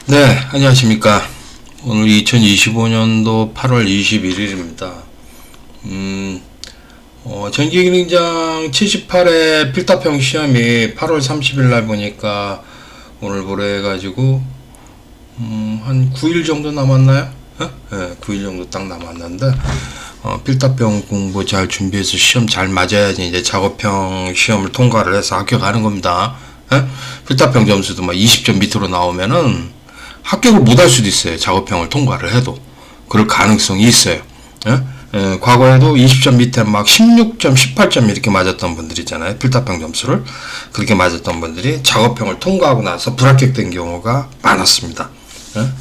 네, 안녕하십니까. 오늘 2025년도 8월 21일입니다. 전기기능장 78회 필답형 시험이 8월 30일 날 보니까 오늘 보러 해가지고, 한 9일 정도 남았나요? 네, 9일 정도 딱 남았는데, 필답형 공부 잘 준비해서 시험 잘 맞아야지 이제 작업형 시험을 통과를 해서 학교 가는 겁니다. 필답형 점수도 막 20점 밑으로 나오면은 합격을 못할 수도 있어요. 작업형을 통과를 해도. 그럴 가능성이 있어요. 과거에도 20점 밑에 막 16점, 18점 이렇게 맞았던 분들 있잖아요. 필답형 점수를. 그렇게 맞았던 분들이 작업형을 통과하고 나서 불합격된 경우가 많았습니다.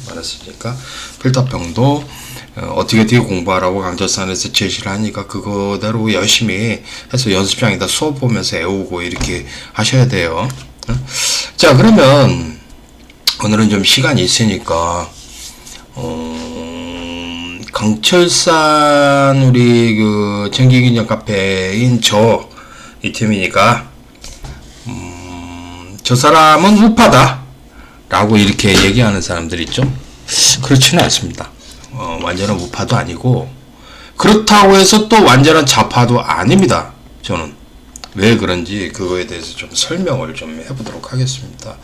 많았으니까 필답형도 어떻게 공부하라고 강철산에서 제시를 하니까 그거대로 열심히 해서 연습장에다 수업 보면서 외우고 이렇게 하셔야 돼요. 자, 그러면 오늘은 좀 시간이 있으니까 강철산 우리 그 전기기능 카페인 이 팀이니까 저 사람은 우파다 라고 이렇게 얘기하는 사람들 있죠. 그렇지는 않습니다. 완전한 우파도 아니고 그렇다고 해서 또 완전한 좌파도 아닙니다. 저는 왜 그런지 그거에 대해서 좀 설명을 좀 해보도록 하겠습니다.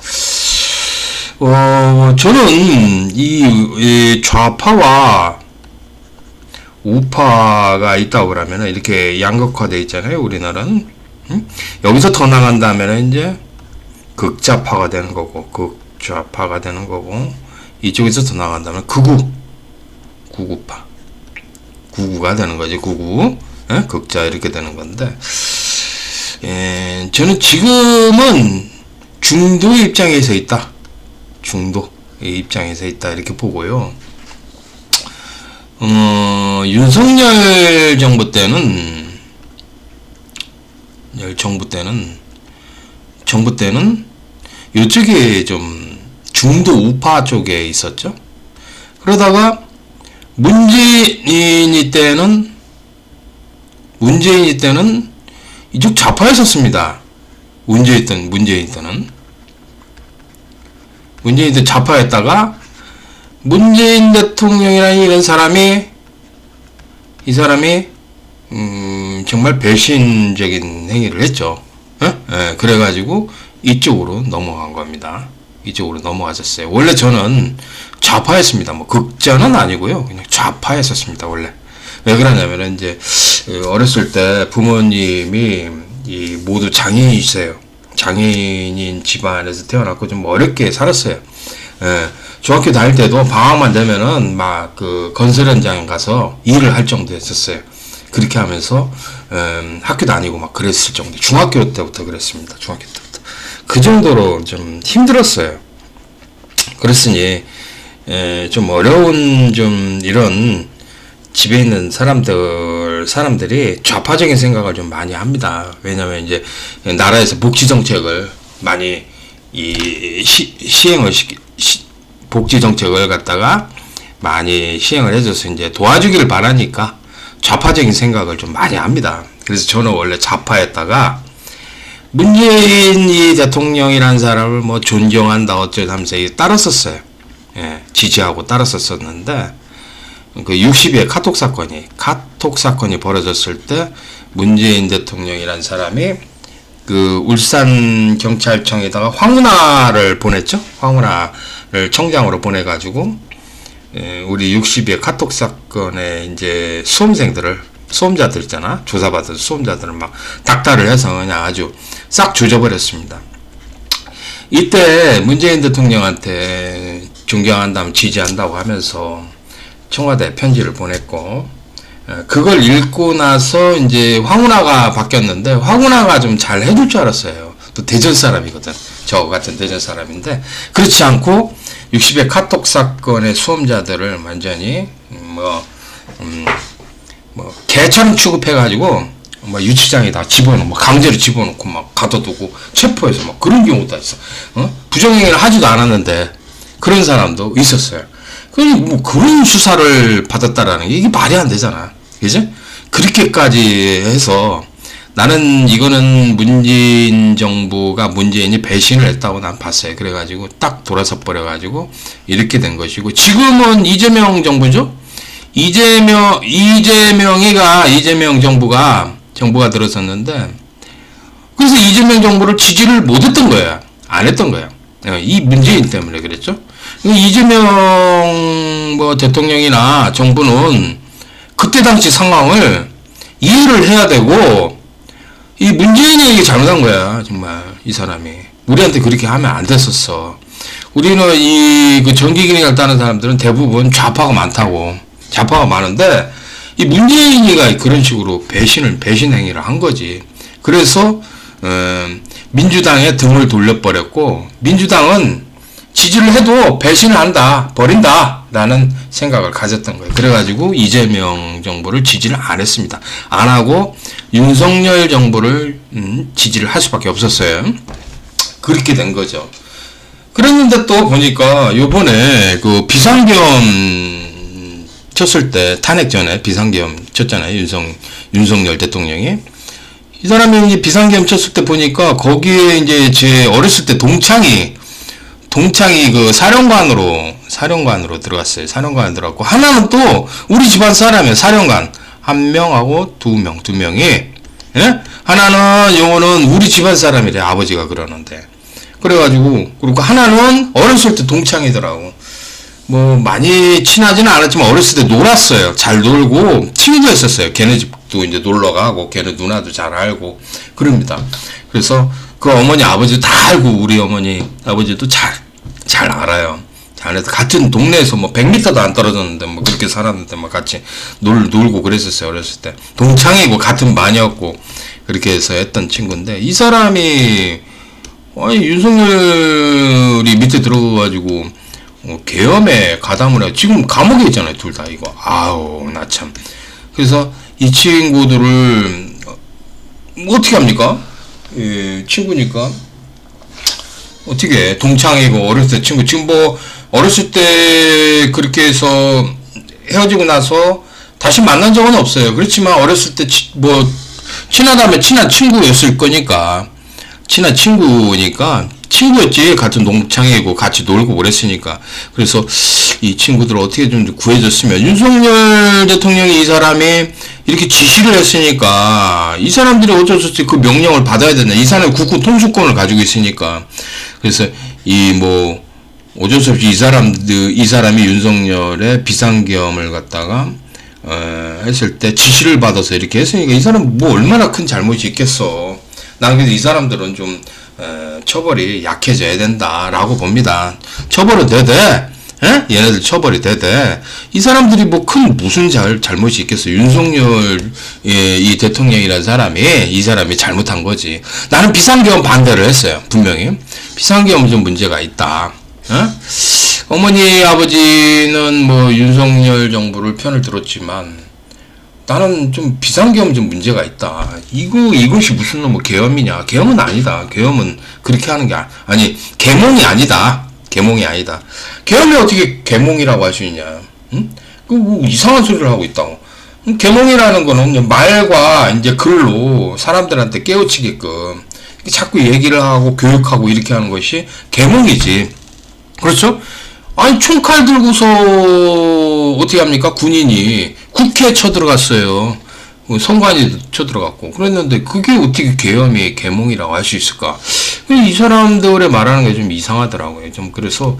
저는 이 좌파와 우파가 있다고 그러면 이렇게 양극화되어 있잖아요. 우리나라는. 여기서 더 나간다면 이제 극좌파가 되는 거고, 극좌파가 되는 거고, 이쪽에서 더 나간다면 구구파. 구구가 되는 거지, 구구. 극좌 이렇게 되는 건데, 저는 지금은 중도의 입장에서 있다. 중도의 입장에서 있다 이렇게 보고요. 윤석열 정부 때는 이쪽에 좀 중도 우파 쪽에 있었죠. 그러다가 문재인이 때는 이쪽 좌파에 섰습니다. 문재인 때는 좌파였다가 문재인 대통령이라는 이런 사람이 정말 배신적인 행위를 했죠. 그래가지고 이쪽으로 넘어간 겁니다. 이쪽으로 넘어가셨어요. 원래 저는 좌파였습니다. 뭐 극좌는 아니고요. 그냥 좌파였었습니다. 원래. 왜 그러냐면은 이제 어렸을 때 부모님이 모두 장애인이세요. 장애인인 집안에서 태어났고 좀 어렵게 살았어요. 중학교 다닐 때도 방학만 되면은 막 그 건설 현장에 가서 일을 할 정도였었어요. 그렇게 하면서 학교 다니고 막 그랬을 정도. 중학교 때부터 그랬습니다. 중학교 때부터. 그 정도로 좀 힘들었어요. 그랬으니 좀 어려운 좀 이런 집에 있는 사람들이 좌파적인 생각을 좀 많이 합니다. 왜냐면 이제 나라에서 복지 정책을 많이 복지 정책을 갖다가 많이 시행을 해줘서 이제 도와주기를 바라니까 좌파적인 생각을 좀 많이 합니다. 그래서 저는 원래 좌파였다가 문재인 대통령이라는 사람을 뭐 존경한다 어쩌다 하면서 따랐었어요. 지지하고 따랐었는데 그 60의 카톡 사건이 벌어졌을 때 문재인 대통령이라는 사람이 그 울산 경찰청에다가 황운하를 보냈죠. 황운하를 청장으로 보내가지고 우리 60의 카톡 사건에 이제 수험자들 있잖아. 조사받은 수험자들을 막 닥달을 해서 그냥 아주 싹 조져버렸습니다. 이때 문재인 대통령한테 존경한다면 지지한다고 하면서 청와대 편지를 보냈고, 그걸 읽고 나서 이제 황운하가 바뀌었는데, 황운하가 좀 잘 해줄 줄 알았어요. 또 대전 사람이거든. 저 같은 대전 사람인데, 그렇지 않고 60의 카톡 사건의 수험자들을 완전히 개처럼 취급해가지고 뭐 유치장에다 강제로 집어넣고 막 가둬두고 체포해서 막 그런 경우도 있어. 부정행위를 하지도 않았는데 그런 사람도 있었어요. 뭐 그런 수사를 받았다라는 게 이게 말이 안 되잖아. 그지? 그렇게까지 해서 나는 이거는 문재인 정부가 문재인이 배신을 했다고 난 봤어요. 그래가지고 딱 돌아서 버려가지고 이렇게 된 것이고, 지금은 이재명 정부죠. 이재명 정부가 들어섰는데, 그래서 이재명 정부를 지지를 못했던 거야. 안 했던 거야. 이 문재인 때문에 그랬죠. 이재명 대통령이나 정부는 그때 당시 상황을 이해를 해야 되고, 이 문재인이 이게 잘못한 거야. 정말 이 사람이 우리한테 그렇게 하면 안 됐었어. 우리는 그 정기기능을 따는 사람들은 대부분 좌파가 많은데, 이 문재인이가 그런 식으로 배신 행위를 한 거지. 그래서 민주당에 등을 돌려버렸고, 민주당은 지지를 해도 배신을 버린다 라는 생각을 가졌던 거예요. 그래가지고 이재명 정부를 지지를 안 했습니다. 안 하고 윤석열 정부를 지지를 할 수밖에 없었어요. 그렇게 된 거죠. 그랬는데 또 보니까 요번에 그 비상계엄 쳤을 때, 탄핵 전에 비상계엄 쳤잖아요. 윤석열 대통령이. 이 사람이 이제 비상계엄 쳤을 때 보니까 거기에 이제 제 어렸을 때 동창이 그 사령관으로 들어갔어요. 사령관에 들어갔고, 하나는 또 우리 집안 사람이에요. 사령관 한 명하고 두 명이, 예? 하나는 요거는 우리 집안 사람이래. 아버지가 그러는데. 그래가지고, 그리고 하나는 어렸을 때 동창이더라고. 뭐 많이 친하지는 않았지만 어렸을 때 놀았어요. 잘 놀고 친구가 있었어요. 걔네 집도 이제 놀러 가고, 걔네 누나도 잘 알고 그럽니다. 그래서 그 어머니 아버지도 다 알고, 우리 어머니 아버지도 잘 알아요. 잘해서 같은 동네에서 뭐 100m도 안 떨어졌는데 뭐 그렇게 살았는데 뭐 같이 놀고 그랬었어요. 어렸을 때 동창이고 같은 반이었고 그렇게 해서 했던 친구인데, 이 사람이 윤석열이 밑에 들어가가지고 계엄에 가담을 해. 지금 감옥에 있잖아요. 둘 다. 이거 아우 나 참. 그래서 이 친구들을 어떻게 합니까? 친구니까 어떻게 동창이고 어렸을 때 친구, 지금 뭐 어렸을 때 그렇게 해서 헤어지고 나서 다시 만난 적은 없어요. 그렇지만 어렸을 때 뭐 친하다면 친한 친구였을 거니까, 친한 친구니까 친구였지. 같은 동창이고 같이 놀고 그랬으니까. 그래서 이 친구들을 어떻게 좀 구해줬으면, 윤석열 대통령이 이 사람이 이렇게 지시를 했으니까 이 사람들이 어쩔 수 없이 그 명령을 받아야 된다. 이 사람이 국군 통수권을 가지고 있으니까. 그래서 어쩔 수 없이 이 사람이 윤석열의 비상계엄을 갖다가 했을 때 지시를 받아서 이렇게 했으니까, 이 사람 뭐 얼마나 큰 잘못이 있겠어. 난 그래서 이 사람들은 좀 처벌이 약해져야 된다라고 봅니다. 처벌은 되되, 얘네들 처벌이 되되, 이 사람들이 뭐 무슨 잘못이 있겠어. 윤석열 이 대통령이라는 이 사람이 잘못한 거지. 나는 비상계엄 반대를 했어요. 분명히 비상계엄은 좀 문제가 있다. 어머니 아버지는 뭐 윤석열 정부를 편을 들었지만, 나는 좀 비상계엄 좀 문제가 있다. 이것이 무슨 뭐 계엄이냐? 계엄은 아니다. 계엄은 그렇게 하는 게 계몽이 아니다. 계엄이 어떻게 계몽이라고 할 수 있냐? 응? 뭐 이상한 소리를 하고 있다고. 계몽이라는 거는 말과 이제 글로 사람들한테 깨우치게끔 자꾸 얘기를 하고 교육하고 이렇게 하는 것이 계몽이지. 그렇죠? 총칼 들고서 어떻게 합니까? 군인이 국회에 쳐들어갔어요. 선관위 쳐들어갔고 그랬는데, 그게 어떻게 계몽이라고 할 수 있을까? 이 사람들의 말하는 게 좀 이상하더라고요. 그래서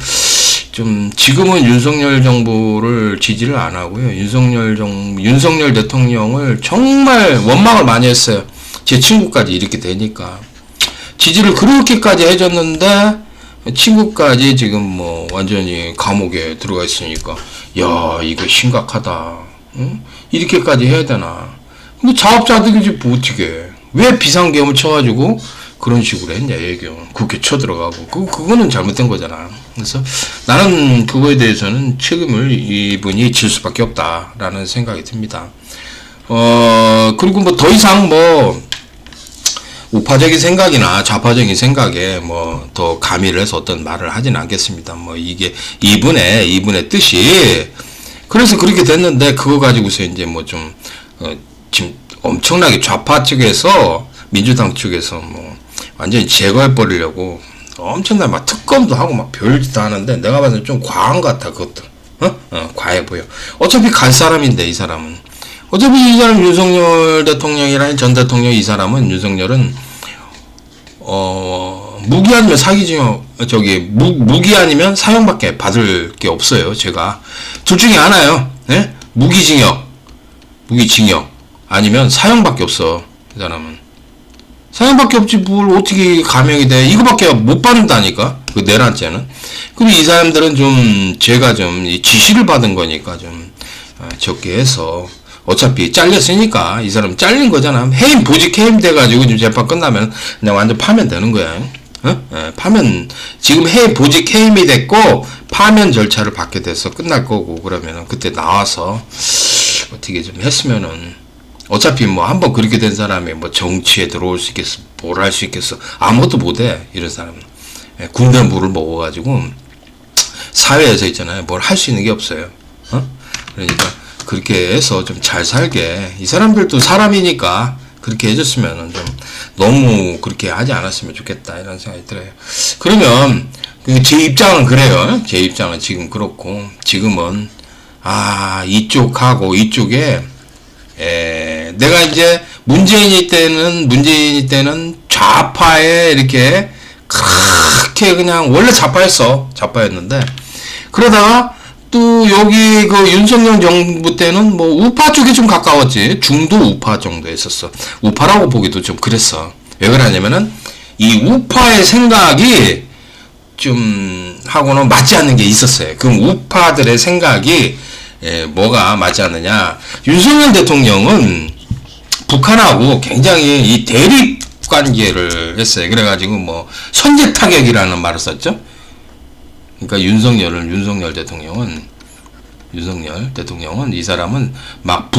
지금은 윤석열 정부를 지지를 안 하고요. 윤석열 대통령을 정말 원망을 많이 했어요. 제 친구까지 이렇게 되니까 지지를 그렇게까지 해줬는데, 친구까지 지금 뭐 완전히 감옥에 들어가 있으니까, 야 이거 심각하다. 응? 이렇게까지 해야 되나? 근데 자업자득이지 뭐 어떻게? 왜 비상계엄을 쳐가지고 그런 식으로 했냐 얘기요. 국회 쳐들어가고 그거는 잘못된 거잖아. 그래서 나는 그거에 대해서는 책임을 이분이 질 수밖에 없다라는 생각이 듭니다. 그리고 뭐 더 이상 우파적인 생각이나 좌파적인 생각에 더 가미를 해서 어떤 말을 하진 않겠습니다. 이게 이분의 뜻이 그래서 그렇게 됐는데, 그거 가지고서 이제 지금 엄청나게 좌파 측에서 민주당 측에서 뭐 완전히 제거해 버리려고 엄청나게 막 특검도 하고 막 별짓도 하는데 내가 봤을 때 좀 과한 것 같아 그것도. 과해 보여. 어차피 갈 사람인데 이 사람은. 어차피 이 사람 윤석열 대통령이라는 전 대통령 이 사람은 윤석열은 무기 아니면 사기징역 무기 아니면 사형밖에 받을 게 없어요. 제가 둘 중에 하나요. 네? 무기징역 아니면 사형밖에 없어. 이 사람은 사형밖에 없지 뭘 어떻게 감형이 돼. 이거밖에 못 받는다니까 그 내란죄는. 그럼 이 사람들은 좀 제가 좀 지시를 받은 거니까 좀 적게 해서 어차피 잘렸으니까 이 사람 잘린 거잖아. 보직 해임 돼가지고 지금 재판 끝나면 그냥 완전 파면 되는 거야. 파면 지금 보직 해임이 됐고 파면 절차를 받게 돼서 끝날 거고 그러면은 그때 나와서 어떻게 좀 했으면은 어차피 뭐 한번 그렇게 된 사람이 뭐 정치에 들어올 수 있겠어 뭘 할 수 있겠어 아무것도 못해 이런 사람은. 군대 물을 먹어가지고 사회에서 있잖아요 뭘 할 수 있는 게 없어요. 그러니까 그렇게 해서 좀 잘 살게 이 사람들도 사람이니까 그렇게 해줬으면 좀 너무 그렇게 하지 않았으면 좋겠다 이런 생각이 들어요. 그러면 제 입장은 그래요. 제 입장은 지금 그렇고 지금은 이쪽하고 이쪽에 내가 이제 문재인이 때는 좌파에 이렇게 그렇게 그냥 원래 좌파였는데 그러다가 또 여기 그 윤석열 정부 때는 뭐 우파 쪽에 좀 가까웠지. 중도 우파 정도 했었어. 우파라고 보기도 좀 그랬어. 왜 그러냐면은 이 우파의 생각이 좀 하고는 맞지 않는 게 있었어요. 그럼 우파들의 생각이 뭐가 맞지 않느냐. 윤석열 대통령은 북한하고 굉장히 이 대립 관계를 했어요. 그래가지고 뭐 선제 타격이라는 말을 썼죠. 그러니까 윤석열 대통령은 이 사람은 막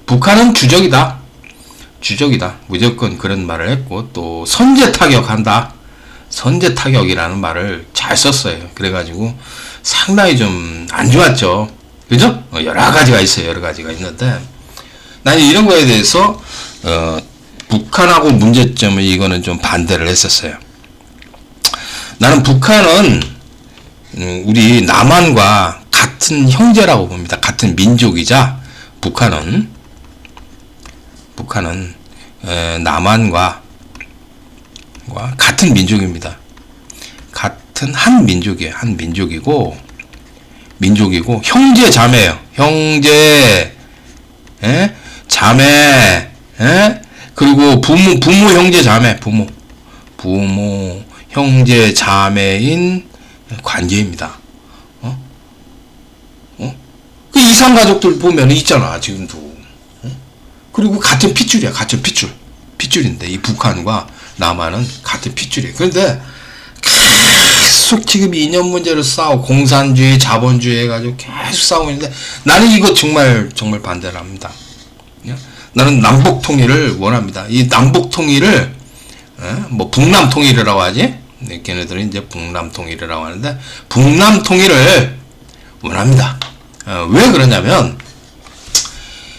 북한은 주적이다. 무조건 그런 말을 했고 또 선제 타격한다. 선제 타격이라는 말을 잘 썼어요. 그래가지고 상당히 좀 안 좋았죠. 그죠? 여러 가지가 있어요. 여러 가지가 있는데 나는 이런 거에 대해서 북한하고 문제점을 이거는 좀 반대를 했었어요. 나는 북한은 우리 남한과 같은 형제라고 봅니다. 같은 민족이자 북한은 남한과 같은 민족입니다. 같은 한 민족이고 형제 자매예요. 형제 자매 그리고 부모 형제 자매 부모 형제 자매인 관계입니다. 그 이산 가족들 보면 있잖아 지금도. 그리고 같은 핏줄인데 이 북한과 남한은 같은 핏줄이에요. 그런데 계속 지금 이념 문제로 싸우고 공산주의 자본주의 해가지고 계속 싸우고 있는데 나는 이거 정말 반대를 합니다. 나는 남북 통일을 원합니다. 이 남북 통일을 뭐 북남 통일이라고 하지? 걔네들은 이제 북남 통일이라고 하는데 북남 통일을 원합니다. 왜 그러냐면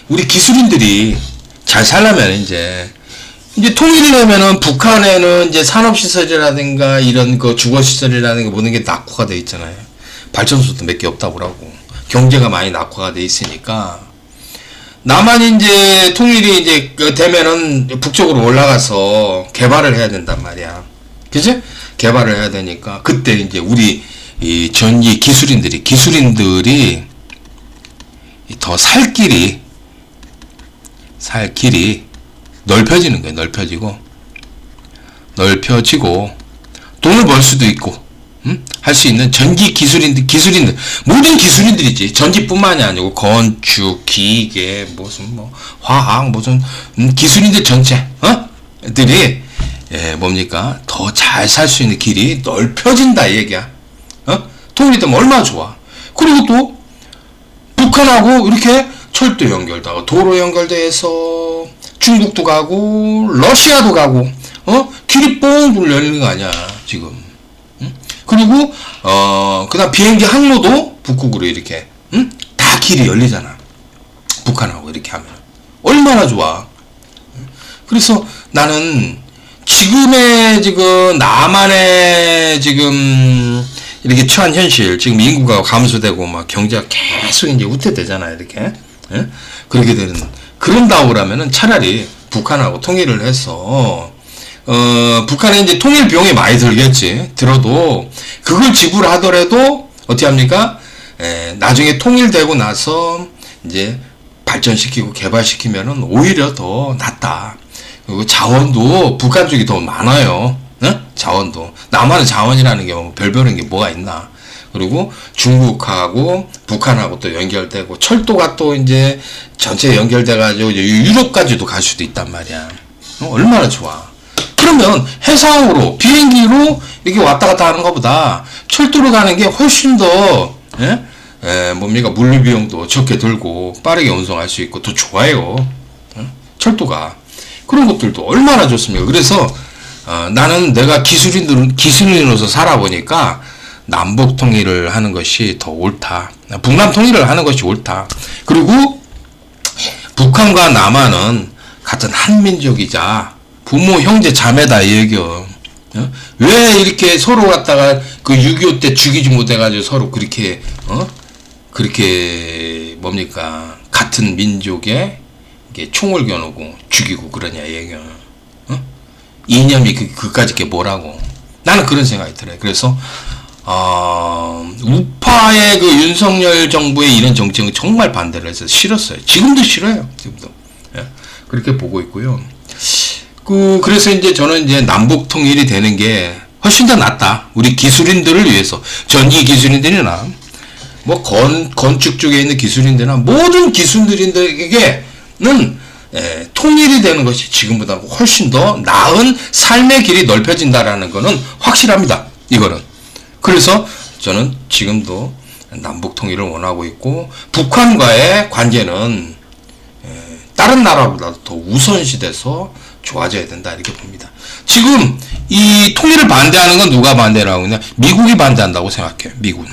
우리 기술인들이 잘 살려면 이제 통일이 되면은 북한에는 이제 산업시설이라든가 이런 그 주거시설이라든가 모든 게 낙후가 돼 있잖아요. 발전소도 몇 개 없다고 그러고 경제가 많이 낙후가 돼 있으니까 남한이 이제 통일이 이제 되면은 북쪽으로 올라가서 개발을 해야 된단 말이야. 그치? 개발을 해야 되니까 그때 이제 우리 이 전기 기술인들이 더 살 길이 넓혀지는 거예요. 넓혀지고 돈을 벌 수도 있고 할 수 있는 전기 기술인들 모든 기술인들이지. 전기뿐만이 아니고 건축, 기계, 무슨 뭐 화학 무슨 기술인들 전체들이 뭡니까? 더 잘 살 수 있는 길이 넓혀진다 이 얘기야. 통일이 되면 얼마나 좋아. 그리고 또 북한하고 이렇게 철도 연결되고 도로 연결돼서 중국도 가고 러시아도 가고 길이 뻥 열리는 거 아니야 지금. 그리고 그다음 비행기 항로도 북극으로 이렇게 다 길이 열리잖아. 북한하고 이렇게 하면 얼마나 좋아. 그래서 나는 지금 남한의 지금 이렇게 처한 현실, 지금 인구가 감소되고 막 경제가 계속 이제 우태되잖아요, 이렇게. 예? 그렇게 되는, 그런다고 그러면은 차라리 북한하고 통일을 해서, 북한에 이제 통일 비용이 많이 들겠지. 들어도, 그걸 지불하더라도, 어떻게 합니까? 나중에 통일되고 나서, 이제, 발전시키고 개발시키면은 오히려 더 낫다. 그리고 자원도 북한 쪽이 더 많아요. 네? 자원도. 남한의 자원이라는 게 뭐 별별한 게 뭐가 있나. 그리고 중국하고 북한하고 또 연결되고 철도가 또 이제 전체 연결돼가지고 유럽까지도 갈 수도 있단 말이야. 얼마나 좋아. 그러면 해상으로 비행기로 이렇게 왔다 갔다 하는 것보다 철도로 가는 게 훨씬 더 뭡니까 물류 비용도 적게 들고 빠르게 운송할 수 있고 더 좋아요. 철도가 그런 것들도 얼마나 좋습니까. 그래서 나는 내가 기술인으로서 살아보니까 남북 통일을 하는 것이 더 옳다. 북남 통일을 하는 것이 옳다. 그리고 북한과 남한은 같은 한민족이자 부모, 형제, 자매다 이 얘기요. 왜 이렇게 서로 갖다가 그 6.25 때 죽이지 못해가지고 서로 그렇게 그렇게 뭡니까 같은 민족에 이게 총을 겨누고 죽이고 그러냐 얘기야. 이념이 그까짓 게 뭐라고. 나는 그런 생각이 들어요. 그래서 우파의 그 윤석열 정부의 이런 정책은 정말 반대를 해서 싫었어요. 지금도 싫어요. 지금도. 예. 그렇게 보고 있고요. 그래서 이제 저는 이제 남북 통일이 되는 게 훨씬 더 낫다. 우리 기술인들을 위해서. 전기 기술인들이나, 뭐, 건축 쪽에 있는 기술인들이나, 모든 기술인들에게는, 통일이 되는 것이 지금보다 훨씬 더 나은 삶의 길이 넓혀진다라는 거는 확실합니다. 이거는. 그래서 저는 지금도 남북 통일을 원하고 있고, 북한과의 관계는, 다른 나라보다 더 우선시돼서 좋아져야 된다 이렇게 봅니다. 지금 이 통일을 반대하는 건 누가 반대라고 하냐? 미국이 반대한다고 생각해요. 미국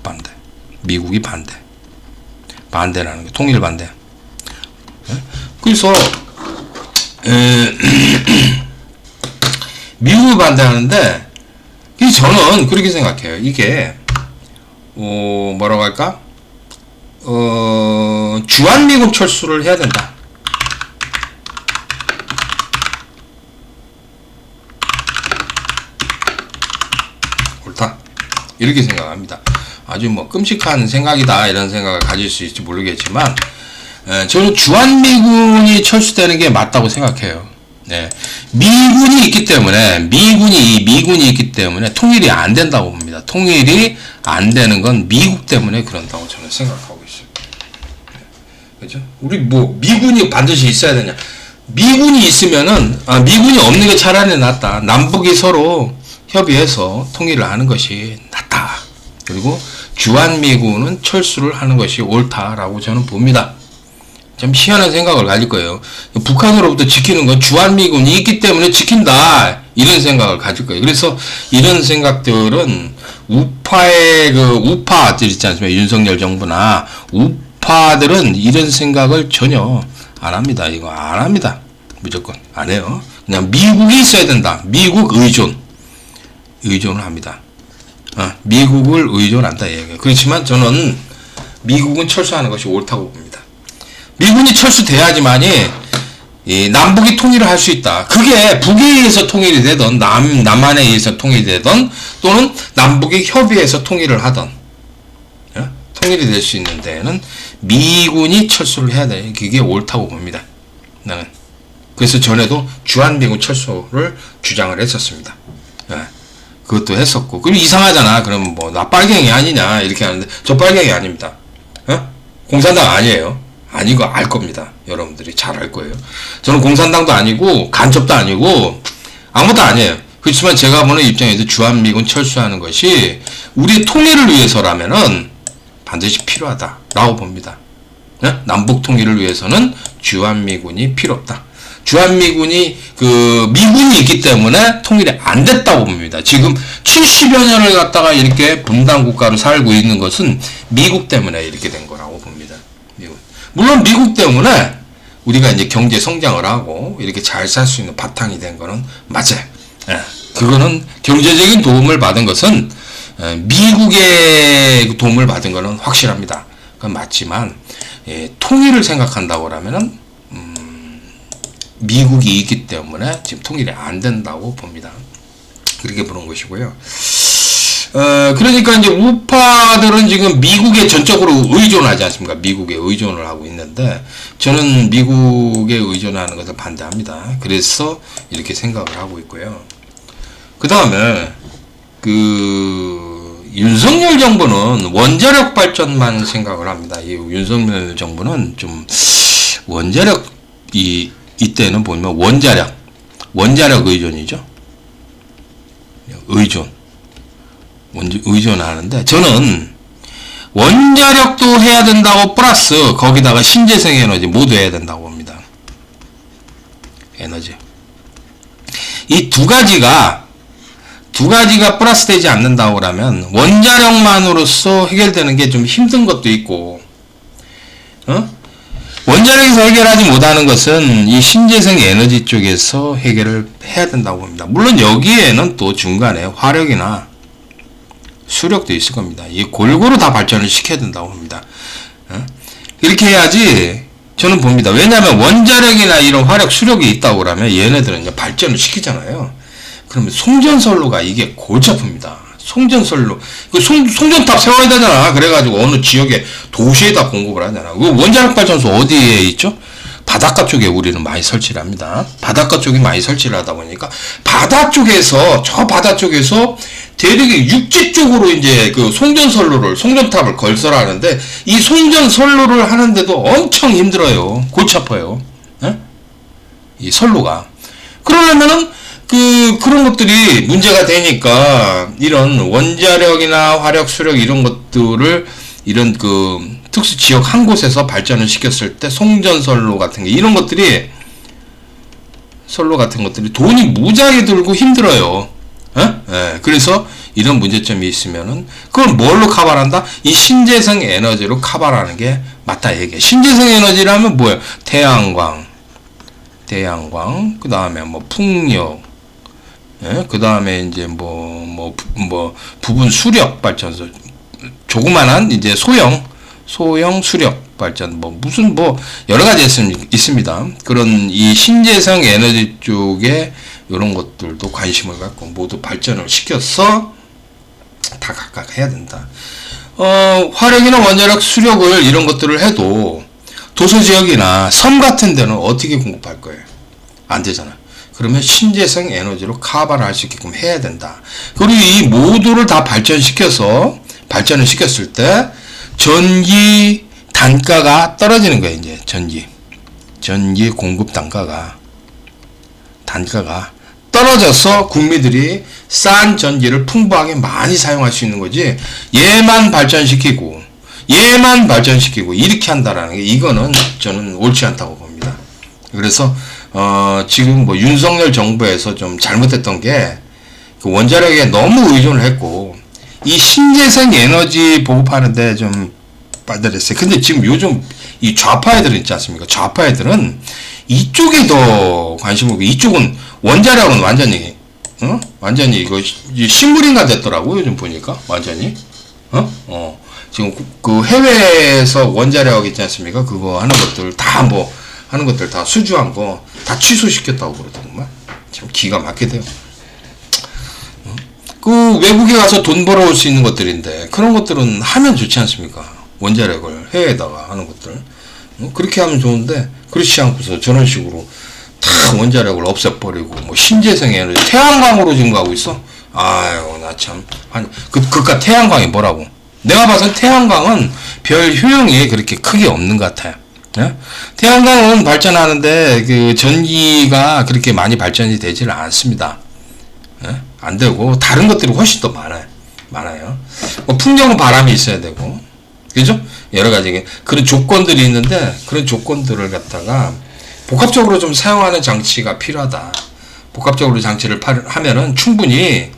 반대. 미국이 반대라는 게 통일 반대. 그래서 미국이 반대하는데 저는 그렇게 생각해요. 이게 뭐라고 할까? 주한미군 철수를 해야 된다. 옳다. 이렇게 생각합니다. 아주 뭐 끔찍한 생각이다 이런 생각을 가질 수 있을지 모르겠지만 저는 주한미군이 철수되는 게 맞다고 생각해요. 네. 미군이 있기 때문에 통일이 안 된다고 봅니다. 통일이 안 되는 건 미국 때문에 그런다고 저는 생각하고 있어요. 그죠? 우리 뭐 미군이 반드시 있어야 되냐? 미군이 있으면은 미군이 없는 게 차라리 낫다. 남북이 서로 협의해서 통일을 하는 것이 낫다. 그리고 주한미군은 철수를 하는 것이 옳다라고 저는 봅니다. 좀 희한한 생각을 가질 거예요. 북한으로부터 지키는 건 주한미군이 있기 때문에 지킨다. 이런 생각을 가질 거예요. 그래서 이런 생각들은 우파들 있지 않습니까? 윤석열 정부나 우파들은 이런 생각을 전혀 안 합니다. 이거 안 합니다. 무조건 안 해요. 그냥 미국이 있어야 된다. 미국 의존을 합니다. 미국을 의존한다 얘기예요. 그렇지만 저는 미국은 철수하는 것이 옳다고 봅니다. 미군이 철수돼야지만이 남북이 통일을 할 수 있다. 그게 북에 의해서 통일이 되던 남한에 의해서 통일이 되던 또는 남북이 협의해서 통일을 하던 통일이 될 수 있는 데에는 미군이 철수를 해야 돼. 그게 옳다고 봅니다. 나는 그래서 전에도 주한미군 철수를 주장을 했었습니다. 그것도 했었고. 그럼 이상하잖아. 그러면 뭐 나 빨갱이 아니냐 이렇게 하는데 저 빨갱이 아닙니다. 공산당 아니에요. 아닌 거 알 겁니다. 여러분들이 잘 알 거예요. 저는 공산당도 아니고 간첩도 아니고 아무것도 아니에요. 그렇지만 제가 보는 입장에서 주한미군 철수하는 것이 우리의 통일을 위해서라면은 반드시 필요하다라고 봅니다. 남북 통일을 위해서는 주한미군이 필요 없다. 주한미군이 미군이 있기 때문에 통일이 안 됐다고 봅니다. 지금 70여 년을 갖다가 이렇게 분단 국가로 살고 있는 것은 미국 때문에 이렇게 된 거라고 봅니다. 물론 미국 때문에 우리가 이제 경제 성장을 하고 이렇게 잘 살 수 있는 바탕이 된 거는 맞아요. 예, 그거는 경제적인 도움을 받은 것은 미국의 도움을 받은 거는 확실합니다. 그건 맞지만 통일을 생각한다고 하면은 미국이 있기 때문에 지금 통일이 안 된다고 봅니다. 그렇게 보는 것이고요. 그러니까 이제 우파들은 지금 미국에 전적으로 의존하지 않습니까? 미국에 의존을 하고 있는데 저는 미국에 의존하는 것을 반대합니다. 그래서 이렇게 생각을 하고 있고요. 그 다음에 윤석열 정부는 원자력 발전만 생각을 합니다. 이 윤석열 정부는 좀 원자력이 이때는 보면 원자력 의존이죠. 의존하는데 저는 원자력도 해야 된다고 플러스 거기다가 신재생 에너지 모두 해야 된다고 봅니다. 에너지. 이 두 가지가 플러스 되지 않는다고 그러면 원자력만으로서 해결되는 게 좀 힘든 것도 있고, 원자력에서 해결하지 못하는 것은 이 신재생 에너지 쪽에서 해결을 해야 된다고 봅니다. 물론 여기에는 또 중간에 화력이나 수력도 있을 겁니다. 이 골고루 다 발전을 시켜야 된다고 봅니다. 이렇게 해야지 저는 봅니다. 왜냐하면 원자력이나 이런 화력, 수력이 있다고 그러면 얘네들은 이제 발전을 시키잖아요. 그러면 송전선로가 이게 골치 아픕니다. 송전선로. 송전탑 세워야 되잖아. 그래가지고 어느 지역에 도시에다 공급을 하잖아. 그 원자력 발전소 어디에 있죠? 바닷가 쪽에 우리는 많이 설치를 합니다. 바닷가 쪽에 많이 설치를 하다 보니까 저 바다 쪽에서 대륙의 육지 쪽으로 이제 그 송전탑을 건설하는데 이 송전선로를 하는데도 엄청 힘들어요. 골치 아파요. 이 선로가. 그러려면은 그런 것들이 문제가 되니까 이런 원자력이나 화력, 수력 이런 것들을 이런 특수 지역 한 곳에서 발전을 시켰을 때 송전선로 같은 게 이런 것들이 돈이 무지하게 들고 힘들어요. 그래서 이런 문제점이 있으면은 그걸 뭘로 커버한다? 이 신재생 에너지로 커버하는 게 맞다 얘기해. 신재생 에너지라면 뭐예요? 태양광, 그 다음에 뭐 풍력, 그 다음에 이제 부분 수력 발전소, 조그만한 이제 소형 수력 발전, 여러 가지 있습니다. 그런 이 신재생 에너지 쪽에 이런 것들도 관심을 갖고 모두 발전을 시켜서 다 각각 해야 된다. 화력이나 원자력, 수력을 이런 것들을 해도 도서지역이나 섬 같은 데는 어떻게 공급할 거예요? 안 되잖아. 그러면 신재생 에너지로 커버를 할 수 있게끔 해야 된다. 그리고 이 모두를 다 발전을 시켰을 때 전기 단가가 떨어지는 거예요. 이제 전기 공급 단가가 떨어져서 국민들이 싼 전기를 풍부하게 많이 사용할 수 있는 거지. 얘만 발전시키고 이렇게 한다라는 게 이거는 저는 옳지 않다고 봅니다. 그래서 지금 윤석열 정부에서 좀 잘못했던 게 그 원자력에 너무 의존을 했고 이 신재생 에너지 보급하는데 좀 빠들었어요. 근데 지금 요즘 이 좌파 애들 있지 않습니까? 좌파 애들은 이쪽에 더 관심 없고 이쪽은 원자력은 완전히 이거 식물인간 됐더라고. 요즘 보니까 완전히 지금 그 해외에서 원자력 있지 않습니까? 그거 하는 것들 다 수주한 거 다 취소시켰다고 그러더구만. 참 기가 막히게 돼요. 그 외국에 가서 돈 벌어올 수 있는 것들인데 그런 것들은 하면 좋지 않습니까? 원자력을 해외에다가 하는 것들 그렇게 하면 좋은데 그렇지 않고서 저런 식으로 다 원자력을 없애버리고 신재생 에너지 태양광으로 지금 가고 있어. 아유 나 참 그깟 태양광이 뭐라고? 내가 봐서 태양광은 별 효용이 그렇게 크게 없는 것 같아요. 태양광은 발전하는데 그 전기가 그렇게 많이 발전이 되지를 않습니다. 안 되고 다른 것들이 훨씬 더 많아요. 풍력은 바람이 있어야 되고, 그죠? 여러 가지 그런 조건들이 있는데 그런 조건들을 갖다가 복합적으로 좀 사용하는 장치가 필요하다. 복합적으로 장치를 하면은 충분히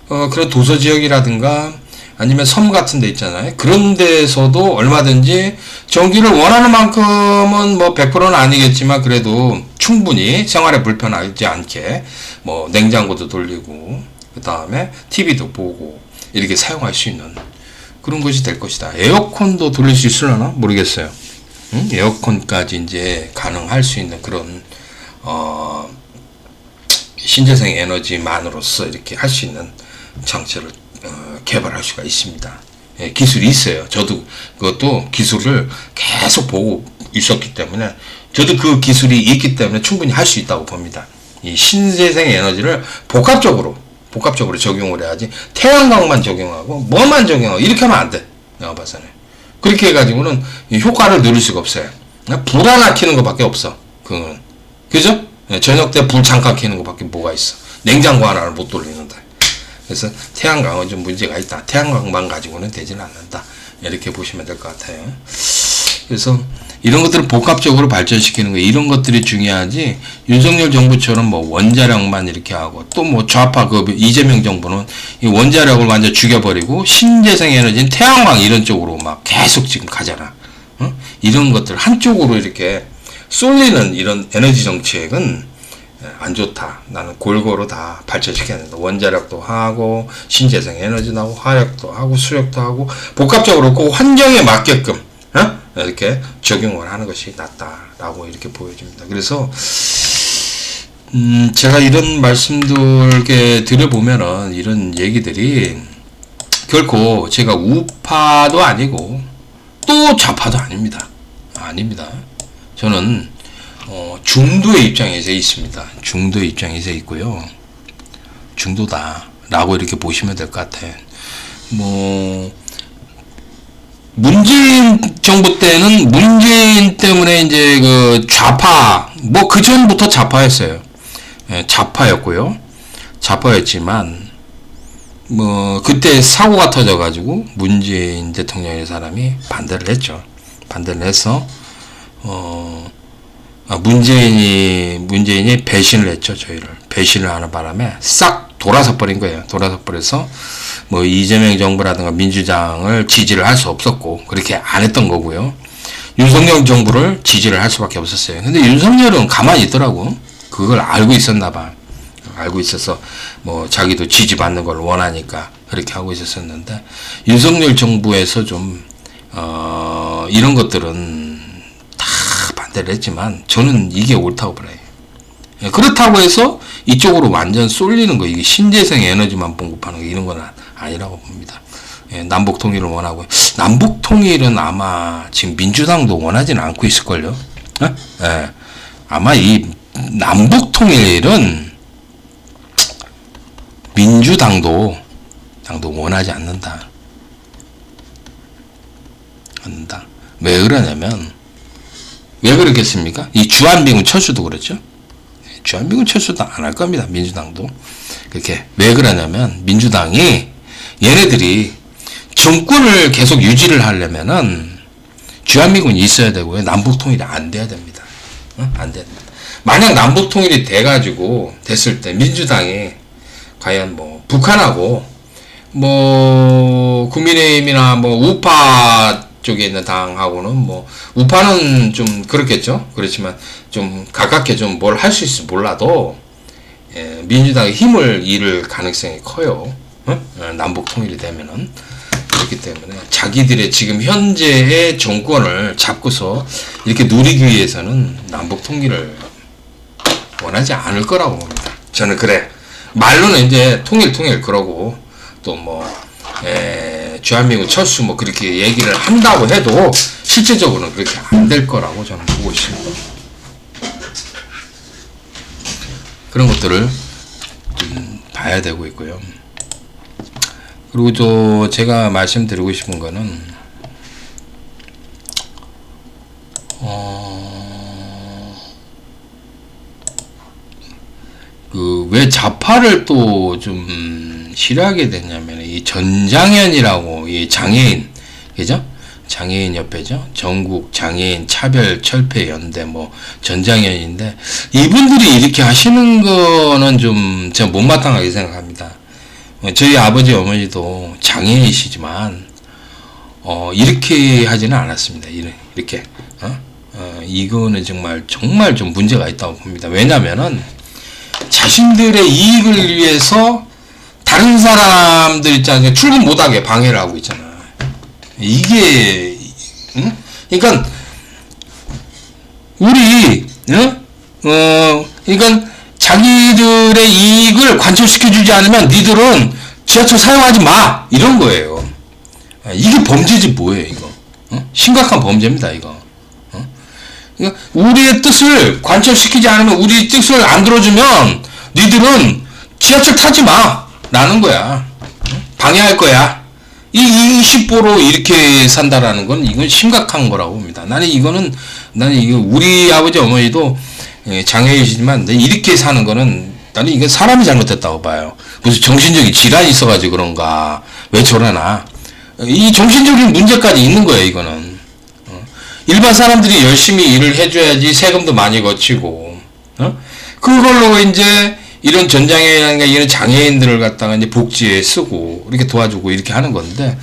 그런 도서 지역이라든가 아니면 섬 같은 데 있잖아요. 그런 데서도 얼마든지 전기를 원하는 만큼은 뭐 100%는 아니겠지만 그래도 충분히 생활에 불편하지 않게 뭐 냉장고도 돌리고 그 다음에 TV도 보고 이렇게 사용할 수 있는 그런 것이 될 것이다. 에어컨도 돌릴 수 있으려나? 모르겠어요. 에어컨까지 이제 가능할 수 있는 그런 신재생 에너지만으로서 이렇게 할 수 있는 장치를 개발할 수가 있습니다. 예, 기술이 있어요. 저도 그것도 기술을 계속 보고 있었기 때문에 저도 그 기술이 있기 때문에 충분히 할 수 있다고 봅니다. 이 신재생 에너지를 복합적으로 적용을 해야지 태양광만 적용하고 뭐만 적용하고 이렇게 하면 안 돼. 내가 봐서는 그렇게 해가지고는 효과를 누릴 수가 없어요. 불 하나 켜는 것밖에 없어. 그건 그죠? 저녁 때 불 잠깐 켜는 것밖에 뭐가 있어. 냉장고 하나를 못 돌리는데. 그래서 태양광은 좀 문제가 있다. 태양광만 가지고는 되지는 않는다. 이렇게 보시면 될 것 같아요. 그래서 이런 것들을 복합적으로 발전시키는 거 이런 것들이 중요하지. 윤석열 정부처럼 뭐 원자력만 이렇게 하고 또 뭐 좌파 그 이재명 정부는 이 원자력을 완전 죽여버리고 신재생 에너지는 태양광 이런 쪽으로 막 계속 지금 가잖아. 이런 것들 한쪽으로 이렇게 쏠리는 이런 에너지 정책은 안 좋다. 나는 골고루 다 발전시켜야 된다. 원자력도 하고 신재생 에너지도 하고 화력도 하고 수력도 하고 복합적으로 그 환경에 맞게끔 이렇게 적용을 하는 것이 낫다라고 이렇게 보여집니다. 그래서 제가 이런 말씀들 드려보면은 이런 얘기들이 결코 제가 우파도 아니고 또 좌파도 아닙니다. 아닙니다. 저는 중도의 입장에서 있습니다. 중도의 입장에서 있고요. 중도다라고 이렇게 보시면 될 것 같아요. 뭐 문재인 정부 때는 문재인 때문에 이제 그 좌파 뭐 그 전부터 좌파였어요. 예, 좌파였고요. 좌파였지만 뭐 그때 사고가 터져가지고 문재인 대통령의 사람이 반대를 했죠. 반대를 해서 문재인이 배신을 했죠. 저희를 배신을 하는 바람에 싹 돌아서 버린 거예요. 돌아서 버려서 뭐 이재명 정부라든가 민주당을 지지를 할 수 없었고 그렇게 안 했던 거고요. 윤석열 정부를 지지를 할 수밖에 없었어요. 근데 윤석열은 가만히 있더라고. 그걸 알고 있었나 봐. 알고 있어서 뭐 자기도 지지받는 걸 원하니까 그렇게 하고 있었었는데 윤석열 정부에서 좀 이런 것들은 다 반대를 했지만 저는 이게 옳다고 봐요. 그렇다고 해서 이쪽으로 완전 쏠리는 거 이게 신재생 에너지만 공급하는 거 이런 건 아니라고 봅니다. 남북 통일을 원하고 남북 통일은 아마 지금 민주당도 원하지는 않고 있을걸요. 아마 이 남북 통일은 민주당도 원하지 않는다. 왜 그러냐면 왜 그렇겠습니까? 이 주한미군 철수도 그렇죠. 주한미군 철수도 안 할 겁니다. 민주당도. 그렇게 왜 그러냐면 민주당이 얘네들이 정권을 계속 유지를 하려면은 주한미군이 있어야 되고요. 남북통일이 안 돼야 됩니다. 안 됩니다. 만약 남북통일이 돼가지고 됐을 때 민주당이 과연 뭐 북한하고 뭐 국민의힘이나 뭐 우파 쪽에 있는 당하고는 뭐 우파는 좀 그렇겠죠. 그렇지만 좀 가깝게 좀 뭘 할 수 있을지 몰라도 민주당의 힘을 잃을 가능성이 커요. 남북 통일이 되면은 그렇기 때문에 자기들의 지금 현재의 정권을 잡고서 이렇게 누리기 위해서는 남북 통일을 원하지 않을 거라고 봅니다. 저는 그래. 말로는 이제 통일 그러고 또 뭐 주한미군 철수 뭐 그렇게 얘기를 한다고 해도 실질적으로는 그렇게 안 될 거라고 저는 보고 있습니다. 그런 것들을 좀 봐야 되고 있고요. 그리고 제가 말씀드리고 싶은 거는 왜 좌파를 또 좀 싫어하게 됐냐면 이 전장현이라고 이 장애인 그죠? 장애인 협회죠. 전국 장애인 차별 철폐 연대 뭐 전장현인데 이분들이 이렇게 하시는 거는 좀 제가 못마땅하게 생각합니다. 저희 아버지 어머니도 장애인이시지만 이렇게 하지는 않았습니다. 이렇게 이거는 정말 좀 문제가 있다고 봅니다. 왜냐면은 자신들의 이익을 위해서 다른 사람들 있잖아요. 출근 못하게 방해를 하고 있잖아. 이게 그러니까 우리 그러니까 자기들의 이익을 관철시켜주지 않으면 니들은 지하철 사용하지 마 이런 거예요. 이게 범죄지 뭐예요 이거? 심각한 범죄입니다 이거. 그러니까 우리의 뜻을 관철시키지 않으면 우리 뜻을 안 들어주면 니들은 지하철 타지 마 라는 거야. 방해할 거야. 이 20보로 이렇게 산다라는 건 이건 심각한 거라고 봅니다. 나는 이거 우리 아버지 어머니도 장애이시지만 이렇게 사는 거는 나는 이건 사람이 잘못했다고 봐요. 무슨 정신적인 질환이 있어가지고 그런가 왜 저러나 이 정신적인 문제까지 있는 거예요 이거는. 일반 사람들이 열심히 일을 해줘야지 세금도 많이 거치고 그걸로 이제 이런 전장애인이나 이런 장애인들을 갖다가 이제 복지에 쓰고 이렇게 도와주고 이렇게 하는 건데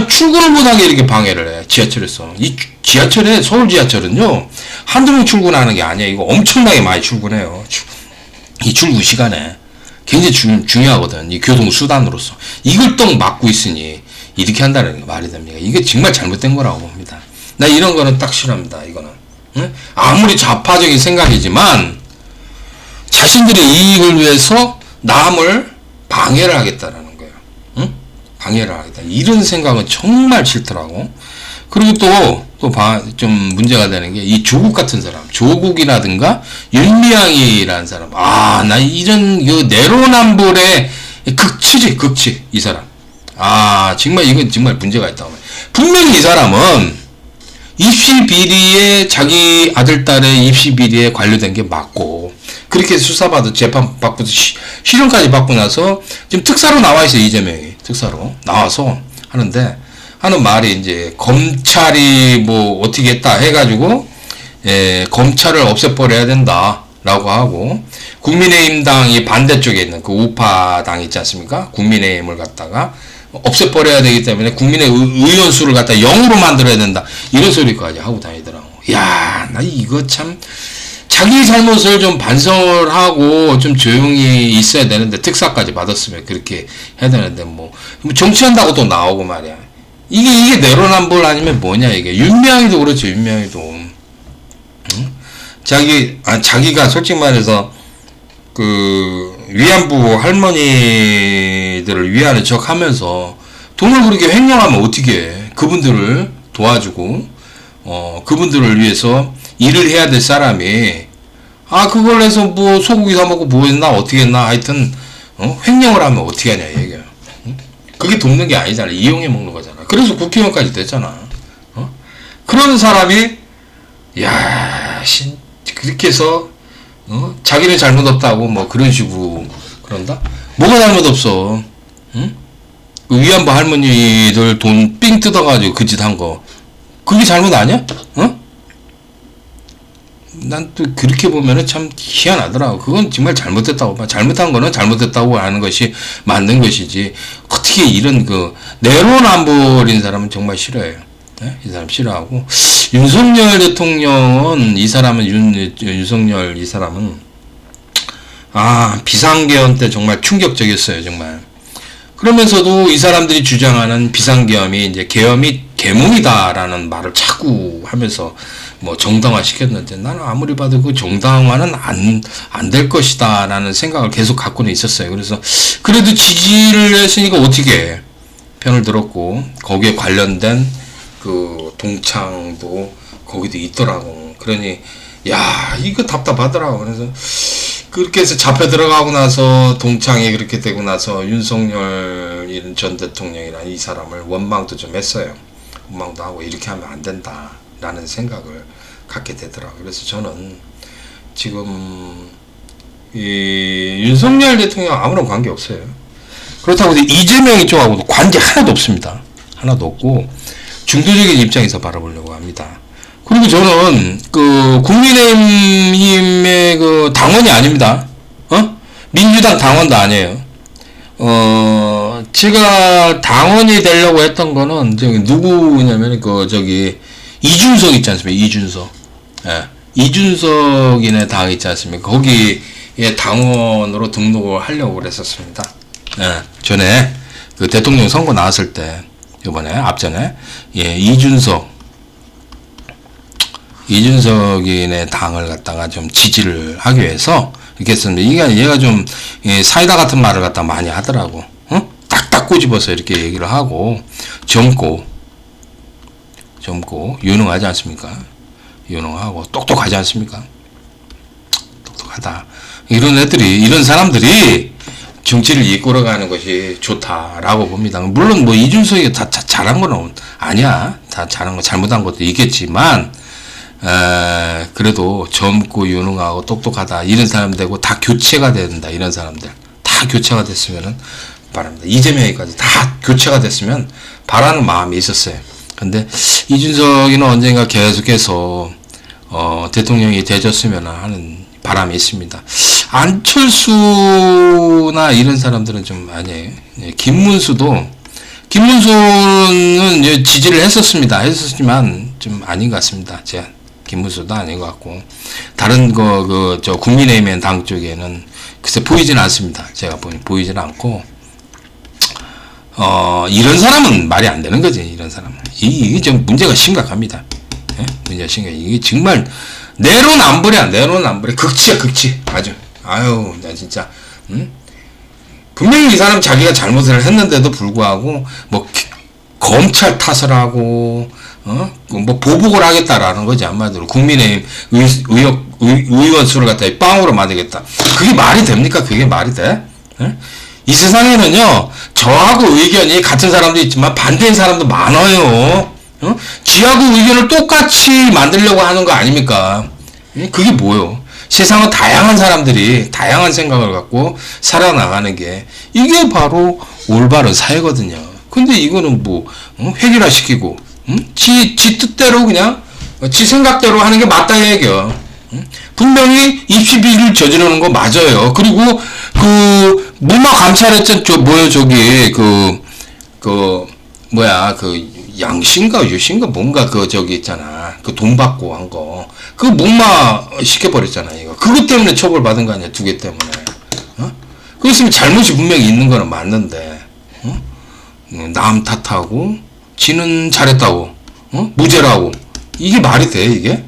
출근을 못하게 이렇게 방해를 해 지하철에서. 이 지하철에 서울 지하철은요 한두 명 출근하는 게 아니에요. 이거 엄청나게 많이 출근해요. 이 출근 시간에 굉장히 중요하거든. 이 교통수단으로서 이걸 또 막고 있으니 이렇게 한다는 게 말이 됩니까? 이게 정말 잘못된 거라고 봅니다. 나 이런 거는 딱 싫어합니다. 이거는 아무리 좌파적인 생각이지만 자신들의 이익을 위해서 남을 방해를 하겠다라는 거예요. 방해를 하겠다. 이런 생각은 정말 싫더라고. 그리고 또 좀 문제가 되는 게 이 조국 같은 사람, 조국이라든가 윤미향이라는 사람. 나 이런 내로남불의 극치 이 사람. 정말 이건 정말 문제가 있다고. 분명히 이 사람은 입시 비리에 자기 아들 딸의 입시 비리에 관련된 게 맞고 그렇게 수사받아 재판 받고 실형까지 받고 나서 지금 특사로 나와 있어요. 이재명이 특사로 나와서 하는 말이 이제 검찰이 뭐 어떻게 했다 해가지고 검찰을 없애버려야 된다라고 하고 국민의힘당이 반대쪽에 있는 그 우파당 있지 않습니까? 국민의힘을 갖다가 없애버려야 되기 때문에 국민의 의원 수를 갖다 0으로 만들어야 된다. 이런 소리까지 하고 다니더라고. 야, 나 이거 참 자기 잘못을 좀 반성을 하고 좀 조용히 있어야 되는데 특사까지 받았으면 그렇게 해야 되는데 뭐 정치한다고 또 나오고 말이야. 이게 내로남불 아니면 뭐냐 이게. 윤미향이도 그렇죠. 윤미향이도 자기가 솔직히 말해서 그 위안부 할머니들을 위하는 척 하면서 돈을 그렇게 횡령하면 어떻게 해. 그분들을 도와주고 그분들을 위해서 일을 해야 될 사람이 그걸 해서 뭐 소고기 사 먹고 뭐 했나 어떻게 했나 하여튼 횡령을 하면 어떻게 하냐 얘기야. 그게 돕는 게 아니잖아. 이용해 먹는 거잖아. 그래서 국회의원까지 됐잖아. 그런 사람이 그렇게 해서 자기는 잘못 없다고 뭐 그런 식으로 그런다? 뭐가 잘못 없어? 그 위안부 할머니들 돈 삥 뜯어가지고 그 짓 한 거 그게 잘못 아니야? 난 또 그렇게 보면은 참 희한하더라고. 그건 정말 잘못됐다고 봐. 잘못한 거는 잘못됐다고 하는 것이 맞는 것이지 어떻게 이런 그 내로남불인 사람은 정말 싫어해요. 이 사람 싫어하고 윤석열 대통령은 이 사람은 윤석열 이 사람은 비상계엄 때 정말 충격적이었어요. 정말. 그러면서도 이 사람들이 주장하는 비상계엄이 이제 계엄이 계몽이다라는 말을 자꾸 하면서 뭐 정당화 시켰는데 나는 아무리 봐도 그 정당화는 안 될 것이다 라는 생각을 계속 갖고는 있었어요. 그래서 그래도 지지를 했으니까 어떻게 해. 편을 들었고 거기에 관련된 그 동창도 거기도 있더라고. 그러니 이거 답답하더라고. 그래서 그렇게 해서 잡혀 들어가고 나서 동창이 그렇게 되고 나서 윤석열 전 대통령이라는 이 사람을 원망도 좀 했어요. 원망도 하고 이렇게 하면 안 된다라는 생각을 갖게 되더라고요. 그래서 저는 지금 이 윤석열 대통령 아무런 관계 없어요. 그렇다고 이재명 쪽하고도 관계 하나도 없습니다. 하나도 없고 중도적인 입장에서 바라보려고 합니다. 그리고 저는 그 국민의힘의 그 당원이 아닙니다. 민주당 당원도 아니에요. 제가 당원이 되려고 했던 거는 저기 누구냐면 그 저기 이준석 있지 않습니까? 이준석. 예. 이준석이네 당 있지 않습니까? 거기에 당원으로 등록을 하려고 그랬었습니다. 예. 전에 그 대통령 선거 나왔을 때 이번에 앞전에 예, 이준석이네 당을 갖다가 좀 지지를 하기 위해서 이렇게 했었는데 얘가 좀 예, 사이다 같은 말을 갖다 많이 하더라고. 딱딱 꼬집어서 이렇게 얘기를 하고 젊고 유능하지 않습니까? 유능하고 똑똑하지 않습니까? 똑똑하다. 이런 사람들이 정치를 이끌어가는 것이 좋다라고 봅니다. 물론 뭐 이준석이 다 잘한 건 아니야. 다 잘한 거 잘못한 것도 있겠지만 그래도 젊고 유능하고 똑똑하다 이런 사람 되고 다 교체가 된다. 이런 사람들 다 교체가 됐으면은 바랍니다. 이재명이까지 다 교체가 됐으면 바라는 마음이 있었어요. 근데 이준석이는 언젠가 계속해서 대통령이 되졌으면 하는 바람이 있습니다. 안철수나 이런 사람들은 좀 아니에요. 김문수는 지지를 했었지만 좀 아닌 것 같습니다. 제가 김문수도 아닌 것 같고 다른 저 국민의힘 당 쪽에는 글쎄 보이지는 않습니다. 제가 보이지는 않고 이런 사람은 말이 안 되는 거지. 이런 사람은 이게 좀 문제가 심각합니다. 예? 문제가 심각해. 이게 정말 내로남불이야. 내로남불이 극치야 극치. 아유 나 진짜 분명히 이 사람 자기가 잘못을 했는데도 불구하고 뭐 검찰 탓을 하고 뭐 보복을 하겠다라는 거지. 한마디로 국민의힘 의원 수를 갖다 빵으로 만들겠다. 그게 말이 됩니까? 그게 말이 돼? 예? 이 세상에는요, 저하고 의견이 같은 사람도 있지만 반대인 사람도 많아요. 지하고 의견을 똑같이 만들려고 하는 거 아닙니까? 그게 뭐요? 세상은 다양한 사람들이 다양한 생각을 갖고 살아나가는 게 이게 바로 올바른 사회거든요. 근데 이거는 뭐 획일화시키고 지 뜻대로 그냥 지 생각대로 하는 게 맞다 얘기야. 분명히 입시 비리를 저지르는 거 맞아요. 그리고 그 무마 감찰했던 양신가 유신가 뭔가 저기 있잖아. 그 돈 받고 한 거. 그 무마 시켜버렸잖아, 이거. 그것 때문에 처벌받은 거 아니야, 2개 때문에. 그랬으면 잘못이 분명히 있는 거는 맞는데, 남 탓하고, 지는 잘했다고, 무죄라고. 이게 말이 돼, 이게?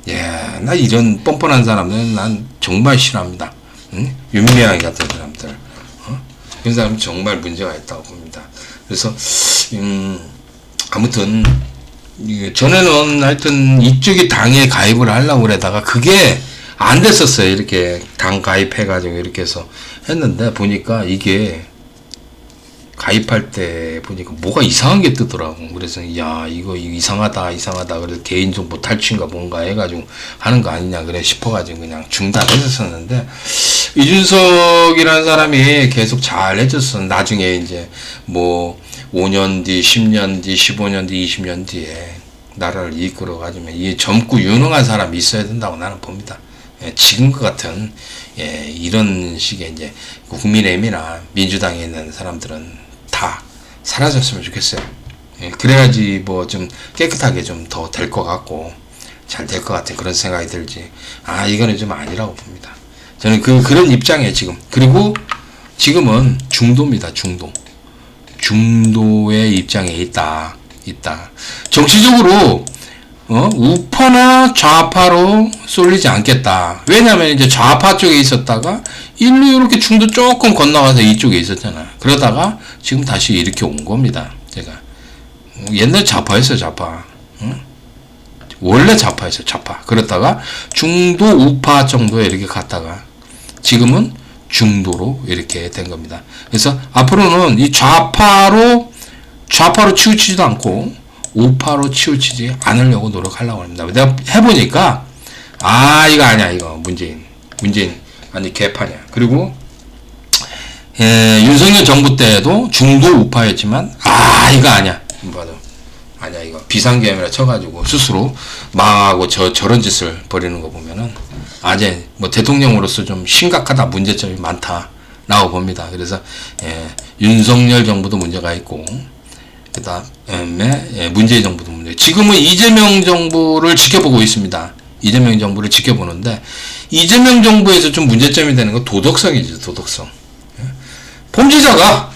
예, 나 이런 뻔뻔한 사람들은 난 정말 싫어합니다. 윤미향 같은 사람들. 그런 사람은 정말 문제가 있다고 봅니다. 그래서, 아무튼, 전에는 하여튼 이쪽이 당에 가입을 하려고 그러다가 그게 안 됐었어요. 이렇게 당 가입해가지고 이렇게 해서 했는데 보니까 이게 가입할 때 보니까 뭐가 이상한 게 뜨더라고. 그래서 야 이거 이상하다. 그래서 개인정보 탈취인가 뭔가 해가지고 하는 거 아니냐 그래 싶어가지고 그냥 중단했었는데 이준석이라는 사람이 계속 잘 해줬어. 나중에 이제 뭐 5년 뒤, 10년 뒤, 15년 뒤, 20년 뒤에 나라를 이끌어가지면 이 젊고 유능한 사람이 있어야 된다고 나는 봅니다. 예, 지금과 같은 이런 식의 이제 국민의힘이나 민주당에 있는 사람들은 다 사라졌으면 좋겠어요. 예, 그래야지 뭐 좀 깨끗하게 좀 더 될 것 같고 잘 될 것 같은 그런 생각이 들지. 이거는 좀 아니라고 봅니다. 저는 그런 입장이에요 지금. 그리고 지금은 중도입니다. 중도의 입장에 있다. 정치적으로 우파나 좌파로 쏠리지 않겠다. 왜냐면 이제 좌파 쪽에 있었다가 일로 이렇게 중도 조금 건너가서 이쪽에 있었잖아. 그러다가 지금 다시 이렇게 온 겁니다. 제가 옛날 좌파였어요. 좌파. 원래 좌파였어요. 좌파. 그러다가 중도 우파 정도에 이렇게 갔다가 지금은 중도로 이렇게 된 겁니다. 그래서 앞으로는 이 좌파로 치우치지도 않고 우파로 치우치지 않으려고 노력하려고 합니다. 내가 해보니까 이거 아니야. 이거 문재인 아니 개판이야. 그리고 윤석열 정부 때도 중도 우파였지만 이거 아니야. 아니야. 이거 비상계엄이라 쳐가지고 스스로 망하고 저런 짓을 벌이는 거 보면은 아재 뭐 대통령으로서 좀 심각하다. 문제점이 많다. 라고 봅니다. 그래서 윤석열 정부도 문제가 있고 그 다음에 문재인 정부도 문제. 지금은 이재명 정부를 지켜보고 있습니다. 이재명 정부를 지켜보는데 이재명 정부에서 좀 문제점이 되는 건 도덕성이죠. 도덕성. 범죄자가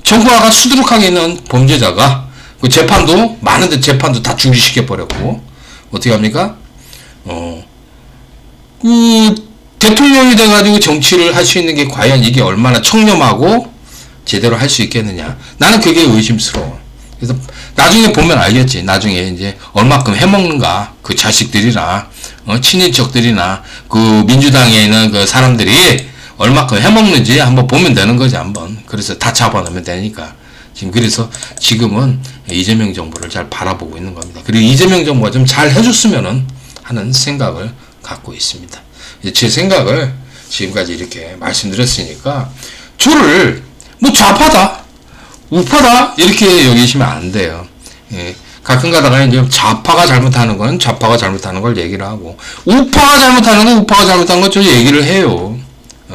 정부화가 수두룩하게 있는 범죄자가 그 재판도 많은데 재판도 다 중지시켜 버렸고 어떻게 합니까? 그 대통령이 돼가지고 정치를 할 수 있는 게 과연 이게 얼마나 청렴하고 제대로 할 수 있겠느냐. 나는 그게 의심스러워. 그래서 나중에 보면 알겠지. 나중에 이제 얼마큼 해먹는가. 그 자식들이나 친인척들이나 그 민주당에 있는 그 사람들이 얼마큼 해먹는지 한번 보면 되는 거지 한번. 그래서 다 잡아놓으면 되니까. 지금은 이재명 정부를 잘 바라보고 있는 겁니다. 그리고 이재명 정부가 좀 잘 해줬으면은 하는 생각을 갖고 있습니다. 제 생각을 지금까지 이렇게 말씀드렸으니까 저를 뭐 좌파다, 우파다 이렇게 여기시면 안 돼요. 가끔 가다가 이제 좌파가 잘못하는 건 좌파가 잘못하는 걸 얘기를 하고 우파가 잘못하는 건 우파가 잘못하는 걸 저 얘기를 해요.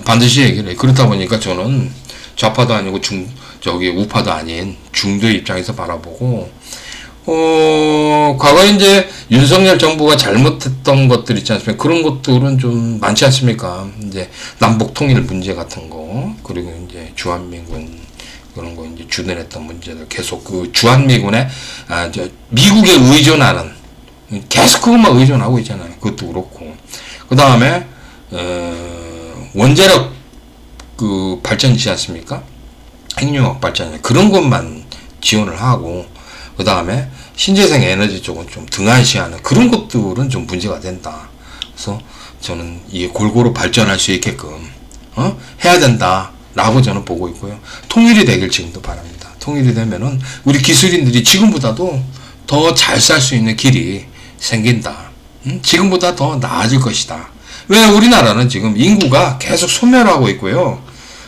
반드시 얘기를 해요. 그렇다 보니까 저는 좌파도 아니고 우파도 아닌 중도 입장에서 바라보고 과거에 이제 윤석열 정부가 잘못했던 것들 있지 않습니까? 그런 것들은 좀 많지 않습니까? 이제 남북 통일 문제 같은 거, 그리고 이제 주한미군 그런 거 이제 주둔했던 문제들 계속 그 주한미군에 미국에 의존하는 계속 그것만 의존하고 있잖아요. 그것도 그렇고 그 다음에 원자력 그 발전이지 않습니까? 핵융합 발전 그런 것만 지원을 하고 그 다음에 신재생 에너지 쪽은 좀 등한시하는 그런 것들은 좀 문제가 된다. 그래서 저는 이게 골고루 발전할 수 있게끔 해야 된다라고 저는 보고 있고요. 통일이 되길 지금도 바랍니다. 통일이 되면은 우리 기술인들이 지금보다도 더 잘 살 수 있는 길이 생긴다. 지금보다 더 나아질 것이다. 왜 우리나라는 지금 인구가 계속 소멸하고 있고요.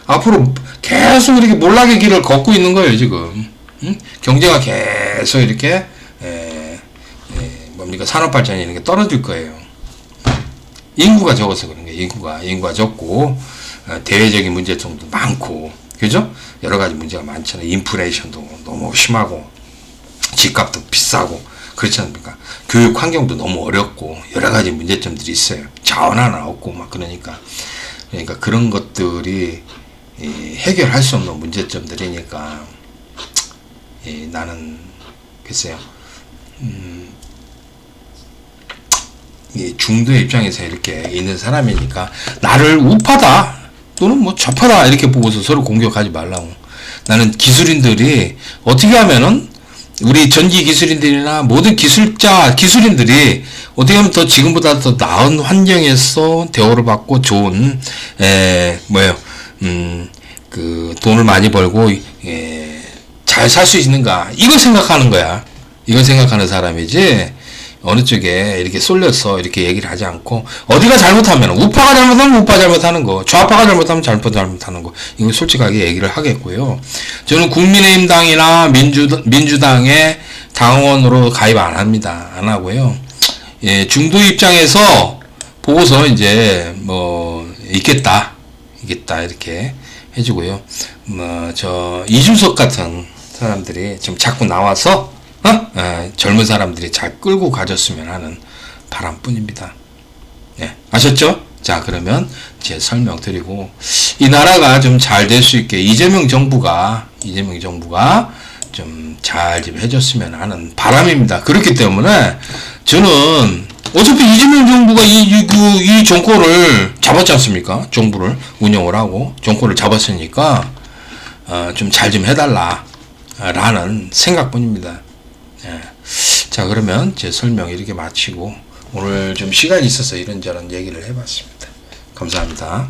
앞으로 계속 이렇게 몰락의 길을 걷고 있는 거예요, 지금. 경제가 계속 이렇게, 산업 발전이 이렇게 떨어질 거예요. 인구가 적어서 그런 거예요, 인구가 적고, 대외적인 문제점도 많고, 그죠? 여러 가지 문제가 많잖아요. 인플레이션도 너무 심하고, 집값도 비싸고, 그렇지 않습니까? 교육 환경도 너무 어렵고, 여러 가지 문제점들이 있어요. 자원 하나 없고, 그러니까 그런 것들이, 해결할 수 없는 문제점들이니까 나는 글쎄요 중도의 입장에서 이렇게 있는 사람이니까 나를 우파다 또는 뭐 좌파다 이렇게 보고서 서로 공격하지 말라고. 나는 기술인들이 어떻게 하면은 우리 전기 기술인들이나 모든 기술인들이 어떻게 하면 더 지금보다 더 나은 환경에서 대우를 받고 좋은 그 돈을 많이 벌고 잘 살 수 있는가 이걸 생각하는 거야. 이걸 생각하는 사람이지 어느 쪽에 이렇게 쏠려서 이렇게 얘기를 하지 않고 어디가 잘못하면 우파가 잘못하면 우파 잘못하는 거, 좌파가 잘못하면 좌파 잘못하는 거 이거 솔직하게 얘기를 하겠고요. 저는 국민의힘당이나 민주당의 당원으로 가입 안 합니다. 안 하고요. 중도 입장에서 보고서 이제 있겠다 이렇게 해주고요. 이준석 같은 사람들이 좀 자꾸 나와서 젊은 사람들이 잘 끌고 가졌으면 하는 바람뿐입니다. 네, 아셨죠? 자, 그러면 제 설명드리고 이 나라가 좀 잘 될 수 있게 이재명 정부가 좀 잘 좀 해줬으면 하는 바람입니다. 그렇기 때문에 저는 어차피 이재명 정부가 이 정권을 잡았지 않습니까? 정부를 운영을 하고 정권을 잡았으니까 좀 잘 좀 해달라 라는 생각뿐입니다. 자, 그러면 제 설명 이렇게 마치고 오늘 좀 시간이 있어서 이런저런 얘기를 해봤습니다. 감사합니다.